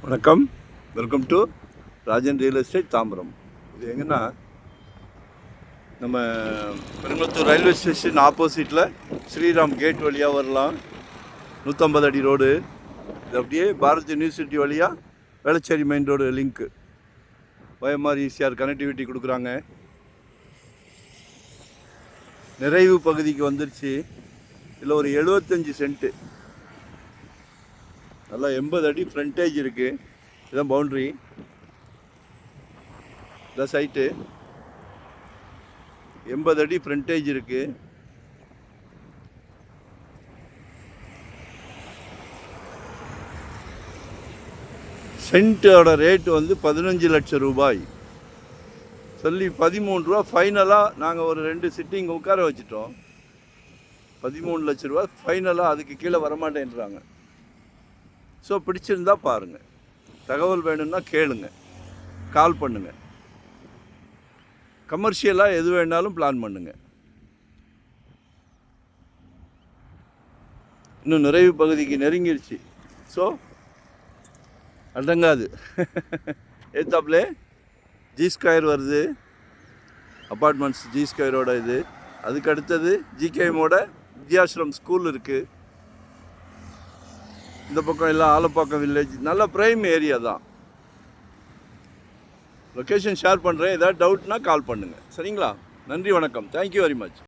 வணக்கம், welcome to Rajan real estate Tambaram. இது எங்கன்னா நம்ம பெருங்குளத்தூர் ரயில்வே ஸ்டேஷன் ஆப்போசிட்டில் ஸ்ரீராம் கேட் வழியாக வரலாம். 150 அடி ரோடு. இது அப்படியே பாரத் யூனிவர்சிட்டி வழியாக Velachery main road link. OMR ECR connectivity கொடுக்குறாங்க. நிறைவு பகுதிக்கு வந்துருச்சு. இதில் ஒரு 75 சென்ட்டு, நல்லா 80 அடி ஃப்ரண்டேஜ் இருக்குது. இதுதான் பவுண்ட்ரி, இதான் சைட்டு. 80 அடி ஃப்ரண்டேஜ் இருக்குது. சென்ட்டோட ரேட்டு வந்து 15 லட்சம் ரூபாய் சொல்லி 13 ரூபா ஃபைனலாக நாங்கள் ஒரு 2 சிட்டிங் உட்கார வச்சுட்டோம். 13 லட்ச ரூபா ஃபைனலாக, அதுக்கு கீழே வரமாட்டேன்றாங்க. ஸோ பிடிச்சிருந்தா பாருங்கள், தகவல் வேணும்னா கேளுங்க, கால் பண்ணுங்கள். கமர்ஷியலாக எது வேணாலும் பிளான் பண்ணுங்கள். இன்னும் நிறைவு பகுதிக்கு நெருங்கிடுச்சு. ஸோ அடங்காது. ஏத்தாப்புலே G2 வருது, அப்பார்ட்மெண்ட்ஸ் G2 இது. அதுக்கு அடுத்தது GKMோட வித்யாஸ்ரம் ஸ்கூல் இருக்குது. இந்த பக்கம் எல்லாம் ஆலப்பாக்கம் வில்லேஜ், நல்ல ப்ரைம் ஏரியா தான். லொக்கேஷன் ஷேர் பண்ணுறேன், ஏதாவது டவுட்னா கால் பண்ணுங்கள். சரிங்களா? நன்றி, வணக்கம். Thank you very much.